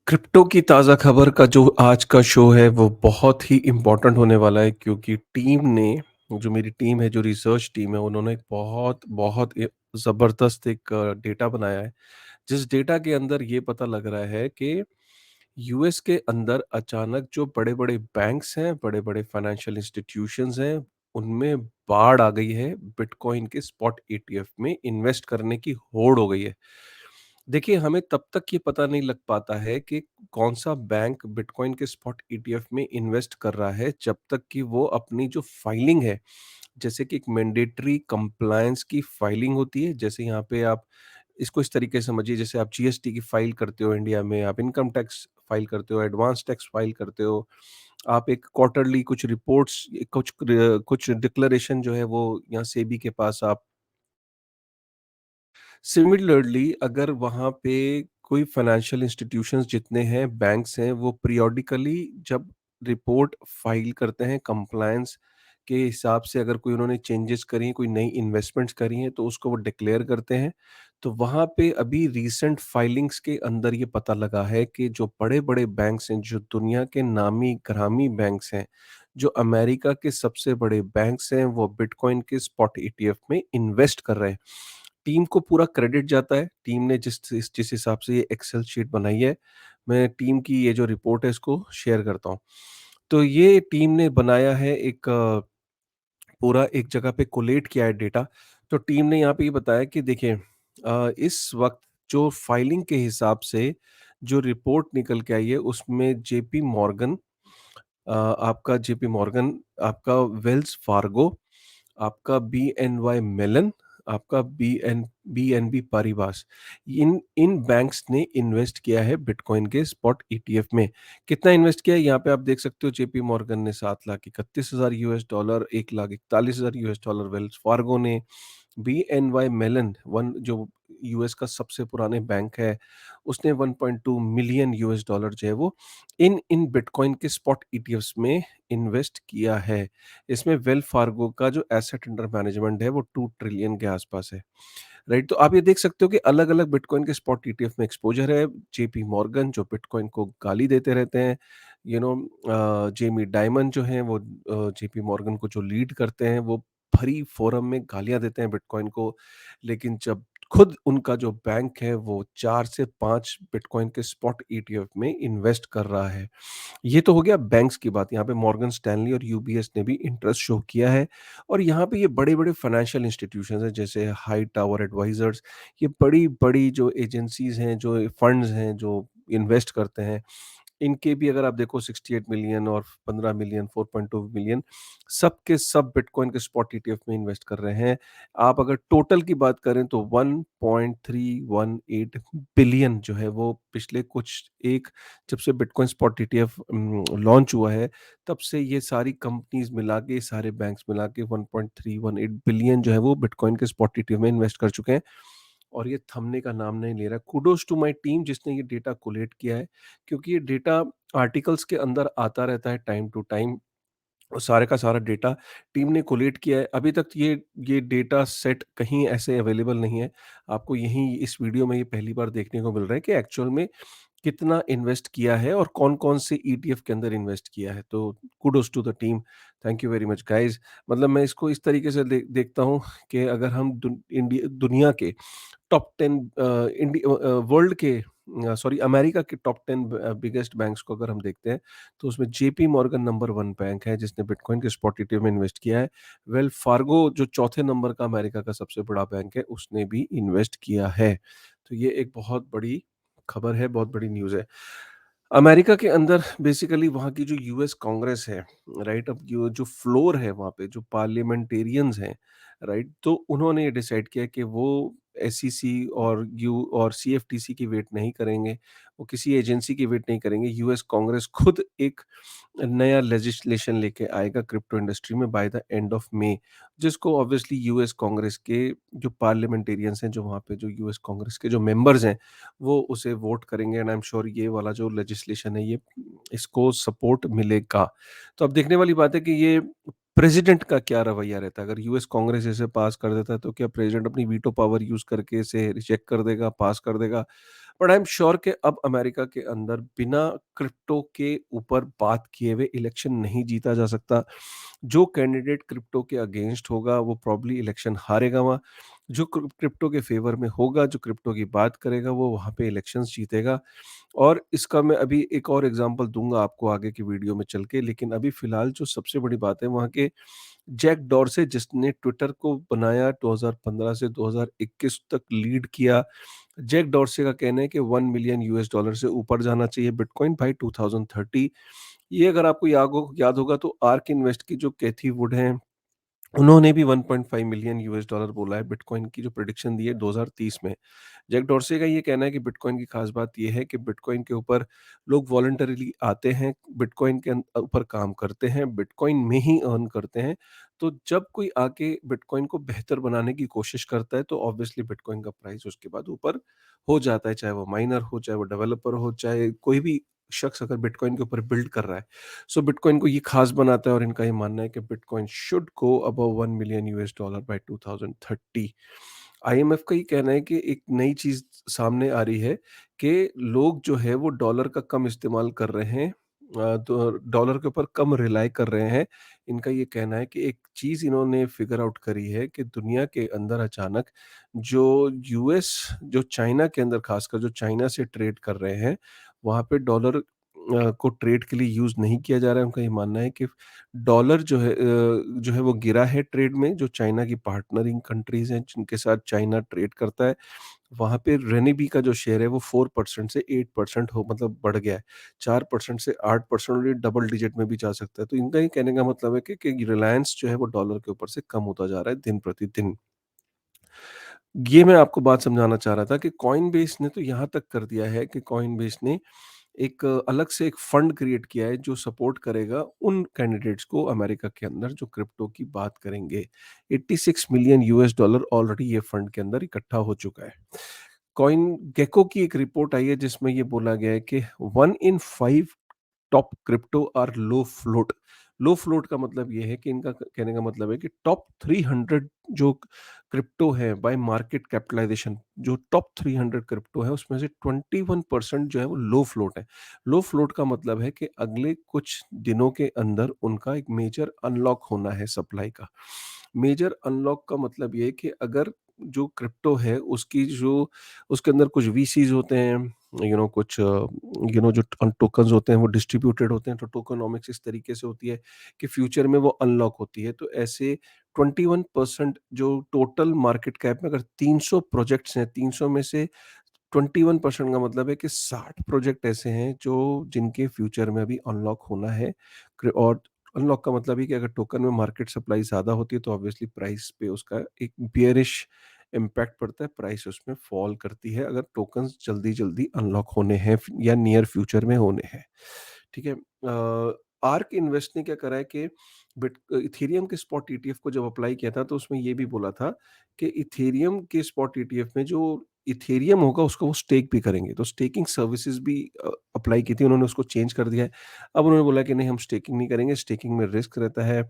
Crypto की ताज़ा खबर का जो आज का शो है वो बहुत ही इम्पोर्टेंट होने वाला है क्योंकि टीम ने जो मेरी टीम है जो रिसर्च टीम है उन्होंने एक बहुत बहुत ज़बरदस्त एक डेटा बनाया है जिस डेटा के अंदर ये पता लग रहा है कि यूएस के अंदर अचानक जो बड़े-बड़े बैंक्स हैं, बड़े-बड़े फाइनेंशियल इंस्टीट्यूशंस हैं, उनमें बाढ़ आ गई है बिटकॉइन के स्पॉट ईटीएफ में इन्वेस्ट करने की होड़ हो गई है। देखिए, हमें तब तक ये पता नहीं लग पाता है कि कौन-सा बैंक बिटकॉइन के स्पॉट ईटीएफ में इन्वेस्ट कर रहा है, जब तक कि वो अपनी जो फाइलिंग है, जैसे कि एक मैंडेटरी कंप्लायंस की फाइलिंग होती है, जैसे यहाँ पे आप इसको इस तरीके से समझिए जैसे आप जीएसटी की फाइल करते हो इंडिया में, आप इनकम टैक्स फाइल करते हो, एडवांस टैक्स फाइल करते हो, आप एक क्वार्टरली कुछ रिपोर्ट्स कुछ डिक्लेरेशन जो है वो यहाँ सेबी के पास आप सिमिलरली अगर वहाँ पे कोई फाइनेंशियल इंस्टीट्यूशंस जितने हैं, बैंक्स हैं, वो पीरियोडिकली जब रिपोर्ट फाइल करते हैं कंप्लायंस के हिसाब से अगर कोई उन्होंने चेंजेस करी हैं, कोई नई इन्वेस्टमेंट्स करी हैं, तो उसको वो डिक्लेयर करते हैं। तो वहाँ पे अभी रीसेंट फाइलिंग्स के अंदर ये पता लगा है कि जो बड़े-बड़े बैंक्स हैं, जो दुनिया के नामी-गिरामी बैंक्स हैं, जो अमेरिका के सबसे बड़े बैंक्स हैं, वो बिटकॉइन के स्पॉट ईटीएफ में इन्वेस्ट कर रहे हैं। टीम को पूरा क्रेडिट जाता है। टीम ने जिस जिस हिसाब से ये एक्सेल शीट बनाई है, मैं टीम की ये जो रिपोर्ट है इसको शेयर करता हूँ। तो ये टीम ने बनाया है एक पूरा एक जगह पे कोलेट किया है डेटा। तो टीम ने यहाँ पे ये बताया कि देखिए इस वक़्त जो फाइलिंग के हिसाब से जो रिपोर्ट निकल के आई है उसमें जेपी मॉर्गन आपका जेपी मॉर्गन, आपका वेल्स फार्गो, आपका बीएनवाई मेलन, आपका बीएनबी पारिबास, इन इन बैंक्स ने इन्वेस्ट किया है बिटकॉइन के स्पॉट ईटीएफ में। कितना इन्वेस्ट किया है? यहाँ पे आप देख सकते हो जेपी मॉर्गन ने 7,31,000 US dollar, 1,41,000 US dollar Wells Fargo ने, बीएनवाई मेलन वन जो यूएस का सबसे पुराने बैंक है, उसने 1.2 मिलियन यूएस डॉलर जो है वो इन इन बिटकॉइन के स्पॉट ईटीएफ्स में इन्वेस्ट किया है। इसमें वेल फार्गो का जो एसेट अंडर मैनेजमेंट है वो 2 ट्रिलियन के आसपास है। राइट? तो आप ये देख सकते हो कि अलग-अलग बिटकॉइन के स्पॉट ईटीएफ में एक्सपोज़र है। जेपी मॉर्गन जो बिटकॉइन को गाली देते रहते हैं, जेमी डाइमन जो हैं वो जेपी मॉर्गन को जो लीड करते हैं, वो भरी फोरम में गालियाँ देते हैं बिटकॉइन को। लेकिन जब खुद उनका जो बैंक है वो 4 से 5 बिटकॉइन के स्पॉट ईटीएफ में इन्वेस्ट कर रहा है। ये तो हो गया बैंक्स की बात, यहाँ पे मॉर्गन स्टैनली और यूबीएस ने भी इंटरेस्ट शो किया है और यहाँ पे ये बड़े-बड़े फाइनेंशियल इंस्टीट्यूशंस हैं जैसे हाई टावर एडवाइजर्स, ये बड़ी-बड़ी जो एजेंसीज़ हैं, जो फंड्स हैं, जो इन्वेस्ट करते हैं, इनके भी अगर आप देखो 68 मिलियन और 15 मिलियन, 4.2 मिलियन सब के सब बिटकॉइन के स्पॉट ईटीएफ में इन्वेस्ट कर रहे हैं। आप अगर टोटल की बात करें तो 1.318 बिलियन जो है वो पिछले कुछ एक जब से बिटकॉइन स्पॉट ईटीएफ लॉन्च हुआ है, तब से ये सारी कंपनीज़ मिला के, सारे बैंक्स मिला के 1.318 बिलियन जो है वो बिटकॉइन के स्पॉट ईटीएफ में इन्वेस्ट कर चुके हैं और ये थमने का नाम नहीं ले रहा। कुडोज़ टू माय टीम जिसने ये डेटा कोलेट किया है, क्योंकि ये डेटा आर्टिकल्स के अंदर आता रहता है टाइम टू टाइम और सारे का सारा डेटा टीम ने कोलेट किया है। अभी तक ये डेटा सेट कहीं ऐसे अवेलेबल नहीं है। आपको यहीं इस वीडियो में ये पहली बार देखने को मिल रहा है कि एक्चुअल में कितना इन्वेस्ट किया है और कौन-कौन से ईटीएफ के अंदर इन्वेस्ट किया है। तो kudos to the team, thank you very much guys. मतलब मैं इसको इस तरीके से देखता हूँ कि अगर हम दुनिया के टॉप 10 वर्ल्ड के सॉरी अमेरिका के टॉप 10 बिगेस्ट बैंक्स को अगर हम देखते हैं, तो उसमें जेपी मॉर्गन नंबर 1 बैंक है जिसने बिटकॉइन के स्पॉट ईटीएफ में इन्वेस्ट किया है। वेल फार्गो जो चौथे नंबर का अमेरिका का सबसे बड़ा बैंक है, उसने भी इन्वेस्ट किया है। तो ये एक बहुत बड़ी खबर है, बहुत बड़ी न्यूज़ है। अमेरिका के अंदर बेसिकली वहाँ की जो यूएस कांग्रेस है, राइट? अब जो फ्लोर है वहाँ पे, जो पार्लियामेंटेरियंस हैं, राइट? तो उन्होंने ये डिसाइड किया कि वो एसईसी और सीएफटीसी की वेट नहीं करेंगे, वो किसी एजेंसी की वेट नहीं करेंगे। यूएस कांग्रेस खुद एक नया लेजिस्लेशन लेके आएगा क्रिप्टो इंडस्ट्री में by the end of May, जिसको ऑब्वियसली यूएस कांग्रेस के जो पार्लियामेंटेरियंस हैं, जो वहाँ पे जो यूएस कांग्रेस के जो मेंबर्स हैं, वो उसे वोट करेंगे एंड आई एम श्योर ये वाला जो लेजिस्लेशन है ये इसको सपोर्ट मिलेगा। तो अब देखने वाली बात है कि ये प्रेसिडेंट का क्या रवैया रहता है? अगर यूएस कांग्रेस इसे पास कर देता है, तो क्या प्रेसिडेंट अपनी वीटो पावर यूज़ करके इसे रिजेक्ट कर देगा, पास कर देगा? बट आई एम श्योर कि अब अमेरिका के अंदर बिना क्रिप्टो के ऊपर बात किए हुए इलेक्शन नहीं जीता जा सकता। जो कैंडिडेट क्रिप्टो के अगेंस्ट होगा, वो प्रॉब्ली इलेक्शन हारेगा वहाँ। जो क्रिप्टो के फेवर में होगा, जो क्रिप्टो की बात करेगा, वो वहाँ पे इलेक्शंस जीतेगा। और इसका मैं अभी एक और एग्जांपल दूँगा आपको आगे की वीडियो में चल के, लेकिन अभी फ़िलहाल जो सबसे बड़ी बात है, वहाँ के जैक डॉर्से, जिसने ट्विटर को बनाया 2015 से 2021 तक लीड किया। जैक डॉर्से का कहना है कि 1 मिलियन यूएस डॉलर से ऊपर जाना चाहिए बिटकॉइन बाय 2030। ये अगर आपको याद होगा, तो आर्क इन्वेस्ट की जो कैथी वुड हैं, उन्होंने भी 1.5 मिलियन यूएस डॉलर बोला है बिटकॉइन की, जो प्रेडिक्शन दी है 2030 में। जैक डॉर्से का ये कहना है कि बिटकॉइन की खास बात ये है कि बिटकॉइन के ऊपर लोग वॉलंटरीली आते हैं, बिटकॉइन के ऊपर काम करते हैं, बिटकॉइन में ही अर्न करते हैं। तो जब कोई आके बिटकॉइन को बेहतर बनाने की कोशिश करता है, तो ऑब्वियसली बिटकॉइन का प्राइस उसके बाद ऊपर हो जाता है, चाहे वो माइनर हो, चाहे वो डेवलपर हो, चाहे कोई भी शख्स अगर बिटकॉइन के ऊपर बिल्ड कर रहा है। सो बिटकॉइन को ये खास बनाता है, और इनका ये मानना है कि bitcoin should go above 1 million US dollar by 2030। IMF का ये कहना है कि एक नई चीज़ सामने आ रही है कि लोग जो है वो डॉलर का कम इस्तेमाल कर रहे हैं, तो डॉलर के ऊपर कम रिलाय कर रहे हैं। इनका ये कहना है कि एक चीज़ इन्होंने फिगर आउट करी है कि दुनिया के अंदर अचानक जो यूएस, जो चाइना के अंदर, खासकर जो चाइना से ट्रेड कर रहे हैं, वहाँ पे डॉलर को ट्रेड के लिए यूज़ नहीं किया जा रहा है। उनका ये मानना है कि डॉलर जो है वो गिरा है ट्रेड में। जो चाइना की पार्टनरिंग कंट्रीज़ हैं, जिनके साथ चाइना ट्रेड करता है, वहाँ पे रेनिबी का जो शेयर है वो 4% से 8% हो, मतलब बढ़ गया है। 4% से 8%, और ये डबल डिजिट में भी जा सकता है। तो इनका ये कहने का मतलब है कि रिलायंस जो है वो डॉलर के ऊपर से कम होता जा रहा है दिन प्रतिदिन। ये मैं आपको बात समझाना चाह रहा था कि कॉइनबेस ने तो यहाँ तक कर दिया है कि कॉइनबेस ने एक अलग से एक फंड क्रिएट किया है, जो सपोर्ट करेगा उन कैंडिडेट्स को अमेरिका के अंदर जो क्रिप्टो की बात करेंगे। 86 मिलियन यूएस डॉलर ऑलरेडी ये फंड के अंदर इकट्ठा हो चुका है। कॉइन गेको की एक रिपोर्ट आई है, जिसमें ये बोला गया है कि 1 in 5 top crypto are low float. Low float का मतलब ये है कि इनका कहने का मतलब है कि टॉप 300 जो क्रिप्टो है बाय मार्केट कैपिटलाइजेशन, जो टॉप 300 क्रिप्टो है, उसमें से 21% जो है वो लो फ्लोट है। लो फ्लोट का मतलब है कि अगले कुछ दिनों के अंदर उनका एक मेजर अनलॉक होना है सप्लाई का। मेजर अनलॉक का मतलब ये है कि अगर जो क्रिप्टो है उसकी जो उसके अंदर कुछ वीसीज होते हैं, कुछ जो टोकन्स होते हैं वो डिस्ट्रीब्यूटेड होते हैं, तो टोकनॉमिक्स इस तरीके से होती है कि फ्यूचर में वो अनलॉक होती है। तो ऐसे 21% जो टोटल मार्केट कैप में, अगर 300 प्रोजेक्ट्स हैं, 300 में से 21% का मतलब है कि 60 प्रोजेक्ट ऐसे हैं जो जिनके फ्यूचर में अभी अनलॉक होना है। और अनलॉक का मतलब है कि अगर टोकन में मार्केट सप्लाई ज़्यादा होती है, तो ऑब्वियसली प्राइस पे उसका एक बियरिश इम्पैक्ट पड़ता है, प्राइस उसमें फॉल करती है अगर टोकन्स जल्दी-जल्दी अनलॉक होने हैं या नियर फ्यूचर में होने हैं। ठीक है? आर्क इन्वेस्ट ने क्या करा है कि इथेरियम के स्पॉट ईटीएफ को जब अप्लाई किया था, तो उसमें ये भी बोला था कि इथेरियम के स्पॉट ईटीएफ में जो इथेरियम होगा उसको वो स्टेक भी करेंगे। तो स्टेकिंग सर्विसेज भी अप्लाई की थी, उन्होंने उसको चेंज कर दिया है। अब उन्होंने बोला कि नहीं, हम स्टेकिंग नहीं करेंगे, स्टेकिंग में रिस्क रहता है,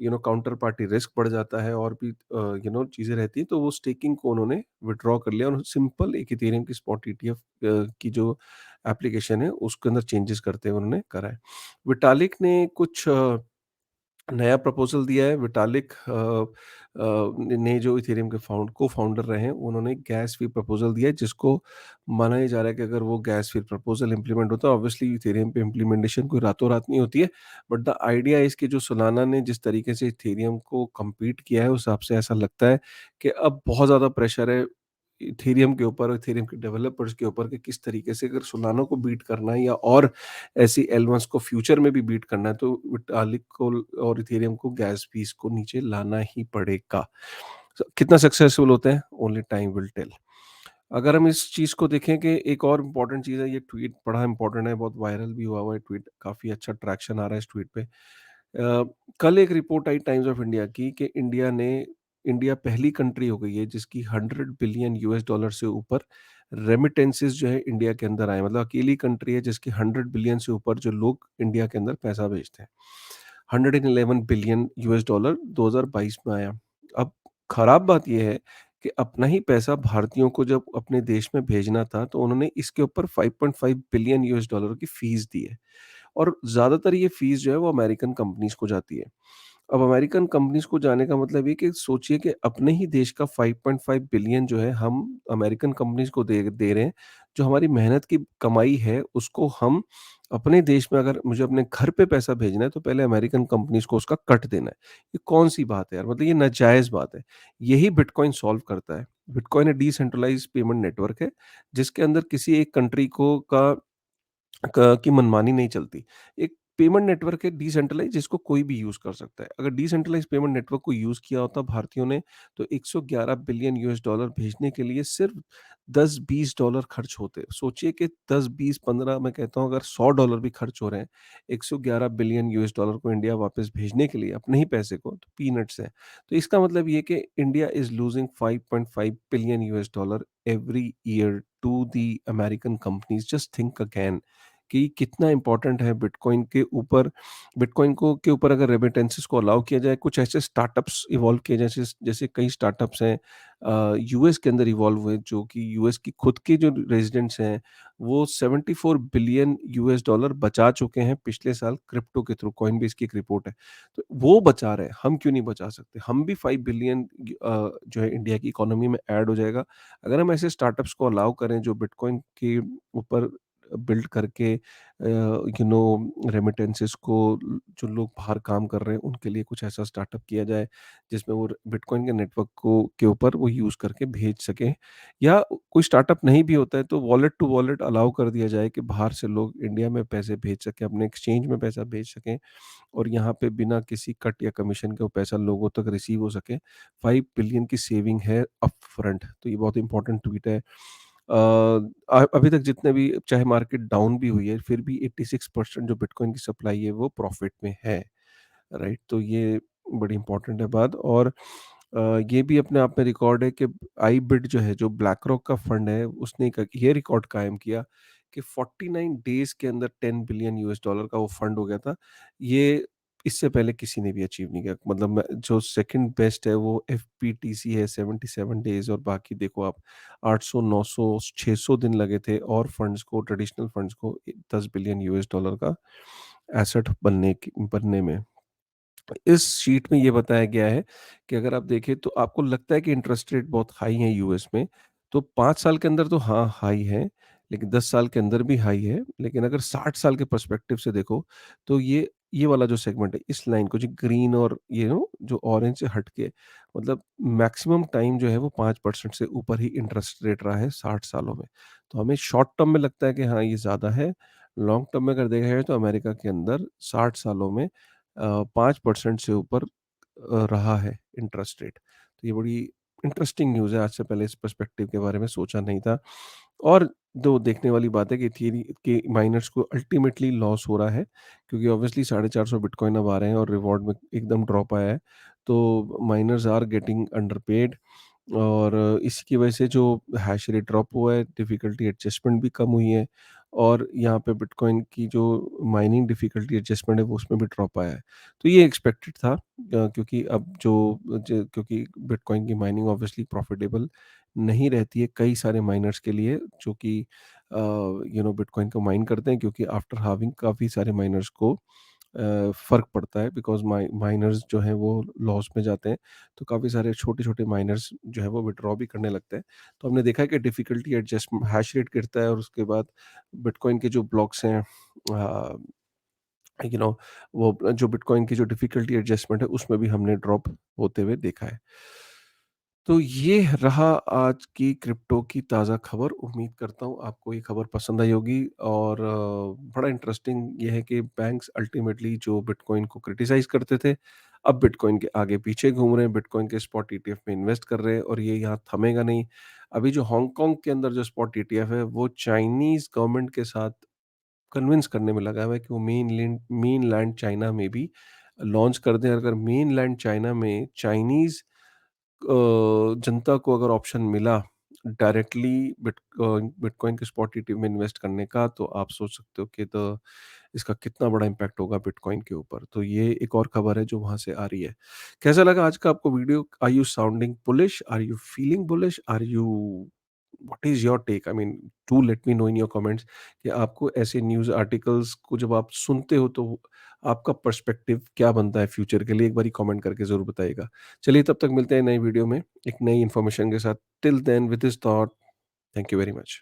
काउंटर पार्टी रिस्क बढ़ जाता है, और भी चीज़ें रहती हैं, तो वो स्टेकिंग को उन्होंने विथड्रॉ कर लिया और सिंपल एक इथेरियम की स्पॉट ईटीएफ की जो एप्लीकेशन है उसके अंदर चेंजेस करते हुए उन्होंने करा है। विटालिक ने कुछ नया प्रपोज़ल दिया है। विटालिक ने जो इथेरियम के को-फाउंडर रहे हैं, उन्होंने गैस फी प्रपोज़ल दिया है, जिसको माना ये जा रहा है कि अगर वो गैस फी प्रपोज़ल इम्प्लीमेंट होता है, ऑब्वियसली इथेरियम पे इम्प्लीमेंटेशन कोई रातों-रात नहीं होती है, बट द आइडिया इज़ कि जो सोलाना ने जिस तरीके से इथेरियम को कम्पीट किया है, उस हिसाब से ऐसा लगता है कि अब बहुत ज़्यादा प्रेशर है इथेरियम के ऊपर, इथेरियम के डेवलपर्स के ऊपर, कि किस तरीके से अगर सोलाना को बीट करना है या और ऐसी एल1s को फ्यूचर में भी बीट करना है, तो विटालिक को और इथेरियम को गैस फीस को नीचे लाना ही पड़ेगा। कितना सक्सेसफुल होते हैं, ओनली टाइम विल टेल। अगर हम इस चीज़ को देखें कि एक और इम्पोर्टेंट चीज़ है, ये ट्वीट बड़ा इम्पोर्टेंट है, बहुत वायरल भी हुआ है ट्वीट, काफ़ी अच्छा ट्रैक्शन आ रहा है इस ट्वीट पे। कल एक report I times of India की कि इंडिया पहली कंट्री हो गई है जिसकी 100 बिलियन यूएस डॉलर से ऊपर रेमिटेंसेस जो है इंडिया के अंदर आए, मतलब अकेली कंट्री है जिसकी 100 बिलियन से ऊपर जो लोग इंडिया के अंदर पैसा भेजते हैं। 111 बिलियन यूएस डॉलर 2022 में आया। अब खराब बात ये है कि अपना ही पैसा भारतीयों को जब अपने देश में भेजना था, तो उन्होंने इसके ऊपर 5.5 बिलियन यूएस डॉलर की फीस दी है। और ज़्यादातर ये फीस जो है वो अमेरिकन कंपनीज़ को जाती है। अब अमेरिकन कंपनीज़ को जाने का मतलब ये कि सोचिए कि अपने ही देश का 5.5 बिलियन जो है हम अमेरिकन कंपनीज़ को दे दे रहे हैं। जो हमारी मेहनत की कमाई है उसको हम अपने देश में, अगर मुझे अपने घर पे पैसा भेजना है तो पहले अमेरिकन कंपनीज़ को उसका कट देना है। ये कौन-सी बात है यार? मतलब ये नाजायज़ बात है। यही बिटकॉइन सॉल्व करता है। बिटकॉइन एक डिसेंट्रलाइज़्ड पेमेंट नेटवर्क है, जिसके अंदर किसी एक कंट्री को का क की मनमानी नहीं चलती। एक पेमेंट नेटवर्क है डिसेंट्रलाइज़, जिसको कोई भी यूज़ कर सकता है। अगर डिसेंट्रलाइज़्ड पेमेंट नेटवर्क को यूज़ किया होता भारतीयों ने, तो 111 बिलियन यूएस डॉलर भेजने के लिए सिर्फ़ 10-20 डॉलर खर्च होते। सोचिए कि 10, 20, 15, मैं कहता हूँ अगर $100 भी खर्च हो रहे हैं, 111 बिलियन यूएस डॉलर को इंडिया वापस भेजने के लिए अपने ही पैसे को, तो पीनट्स है। तो इसका मतलब ये कि India is losing 5.5 billion US dollar every year to the American companies. Just think again कि कितना इम्पोर्टेंट है बिटकॉइन के ऊपर। बिटकॉइन को के ऊपर अगर रेमिटेंसेस को अलाउ किया जाए, कुछ ऐसे स्टार्टअप्स इवॉल्व किए, जैसे जैसे कई स्टार्टअप्स हैं यूएस के अंदर इवॉल्व हुए, जो कि यूएस की खुद के जो रेजिडेंट्स हैं वो 74 बिलियन यूएस डॉलर बचा चुके हैं पिछले साल क्रिप्टो के थ्रू। कॉइनबेस की एक रिपोर्ट है। तो वो बचा रहे हैं, हम क्यों नहीं बचा सकते? हम भी 5 बिलियन जो है इंडिया की इकोनॉमी में ऐड हो जाएगा अगर हम ऐसे स्टार्टअप्स को अलाउ करें जो बिटकॉइन के ऊपर बिल्ड करके रेमिटेंसेस को, जो लोग बाहर काम कर रहे हैं उनके लिए कुछ ऐसा स्टार्टअप किया जाए जिसमें वो बिटकॉइन के नेटवर्क को के ऊपर वो यूज़ करके भेज सकें। या कोई स्टार्टअप नहीं भी होता है तो वॉलेट टू वॉलेट अलाउ कर दिया जाए कि बाहर से लोग इंडिया में पैसे भेज सकें, अपने एक्सचेंज में पैसा भेज सकें और यहाँ पे बिना किसी कट या कमीशन के वो पैसा लोगों तक रिसीव हो सके। 5 बिलियन की सेविंग है अपफ्रंट, तो ये बहुत इंपॉर्टेंट ट्वीट है। अभी तक जितने भी, चाहे मार्केट डाउन भी हुई है, फिर भी 86% जो बिटकॉइन की सप्लाई है वो प्रॉफिट में है, राइट? तो ये बड़ी इंपॉर्टेंट है बात। और ये भी अपने आप में रिकॉर्ड है कि आईबिट जो है, जो ब्लैक रॉक का फंड है, उसने एक ये रिकॉर्ड कायम किया कि 49 डेज़ के अंदर 10 बिलियन यूएस डॉलर का वो फंड हो गया था। ये इससे पहले किसी ने भी अचीव नहीं किया। मतलब मैं, जो सेकंड बेस्ट है वो एफपीटीसी है, 77 डेज़, और बाकी देखो आप 800, 900, 600 दिन लगे थे और फंड्स को, ट्रेडिशनल फंड्स को 10 बिलियन यूएस डॉलर का एसेट बनने में। इस शीट में ये बताया गया है कि अगर आप देखें तो आपको लगता है कि इंटरेस्ट रेट बहुत हाई है यूएस में, तो 5 साल के अंदर तो हाँ, हाई है, लेकिन 10 साल के अंदर भी हाई है। लेकिन अगर 60 साल के पर्सपेक्टिव से देखो, तो ये वाला जो सेगमेंट है, इस लाइन को जो ग्रीन और जो ऑरेंज से हट के, मतलब मैक्सिमम टाइम जो है वो 5% से ऊपर ही इंटरेस्ट रेट रहा है 60 सालों में। तो हमें शॉर्ट टर्म में लगता है कि हाँ, ये ज़्यादा है। लॉन्ग टर्म में अगर देखा जाए तो अमेरिका के अंदर 60 सालों में 5% से ऊपर रहा है इंटरेस्ट रेट। तो ये बड़ी इंटरेस्टिंग न्यूज़ है, आज से पहले इस पर्सपेक्टिव के बारे में सोचा नहीं था। और दो देखने वाली बात है कि थियरी कि माइनर्स को अल्टीमेटली लॉस हो रहा है, क्योंकि ऑब्वियसली 450 बिटकॉइन अब आ रहे हैं और रिवॉर्ड में एकदम ड्रॉप आया है। तो माइनर्स आर गेटिंग अंडरपेड, और इसी की वजह से जो हैश रेट ड्रॉप हुआ है, डिफ़िकल्टी एडजस्टमेंट भी कम हुई है, और यहाँ पे बिटकॉइन की जो माइनिंग डिफ़िकल्टी एडजस्टमेंट है वो उसमें भी ड्रॉप आया है। तो ये एक्सपेक्टेड था, क्योंकि अब क्योंकि बिटकॉइन की माइनिंग ऑब्वियसली प्रॉफिटेबल नहीं रहती है कई सारे माइनर्स के लिए, जो कि बिटकॉइन को माइन करते हैं, क्योंकि आफ्टर हार्विंग काफ़ी सारे माइनर्स को फ़र्क पड़ता है, बिकॉज़ माइनर्स जो हैं वो लॉस में जाते हैं, तो काफ़ी सारे छोटे-छोटे माइनर्स जो है वो विथड्रॉ भी करने लगते हैं। तो हमने देखा है कि डिफ़िकल्टी एडजस्ट हैश रेट गिरता है, और उसके बाद बिटकॉइन के जो ब्लॉक्स हैं, अ, यू नो वो जो बिटकॉइन की जो डिफ़िकल्टी एडजस्टमेंट है उसमें भी हमने ड्रॉप होते हुए देखा है। तो ये रहा आज की क्रिप्टो की ताज़ा खबर। उम्मीद करता हूँ आपको ये खबर पसंद आई होगी, और बड़ा इंटरेस्टिंग ये है कि बैंक्स अल्टीमेटली जो बिटकॉइन को क्रिटिसाइज़ करते थे, अब बिटकॉइन के आगे पीछे घूम रहे हैं, बिटकॉइन के स्पॉट ईटीएफ में इन्वेस्ट कर रहे हैं, और ये यहाँ थमेगा नहीं। अभी जो हांगकांग के अंदर जो स्पॉट ईटीएफ है वो चाइनीज़ गवर्नमेंट के साथ कन्विंस करने में लगा हुआ है कि वो मेनलैंड चाइना में भी लॉन्च कर दें। अगर मेनलैंड चाइना में चाइनीज़ जनता को अगर ऑप्शन मिला डायरेक्टली बिटकॉइन के स्पॉट ईटीएफ में इन्वेस्ट करने का, तो आप सोच सकते हो कि द इसका कितना बड़ा इम्पैक्ट होगा बिटकॉइन के ऊपर। तो ये एक और खबर है जो वहाँ से आ रही है। कैसा लगा आज का आपको video? Are you sounding bullish? Are you feeling bullish? Are you what is your take? I mean do let me know in your comments कि आपको ऐसे न्यूज़ आर्टिकल्स को जब आप सुनते हो तो आपका पर्सपेक्टिव क्या बनता है फ्यूचर के लिए? एक बारी कमेंट करके ज़रूर बताइएगा। चलिए तब तक मिलते हैं नई वीडियो में, एक नई इन्फॉर्मेशन के साथ। Till then with this thought, thank you very much.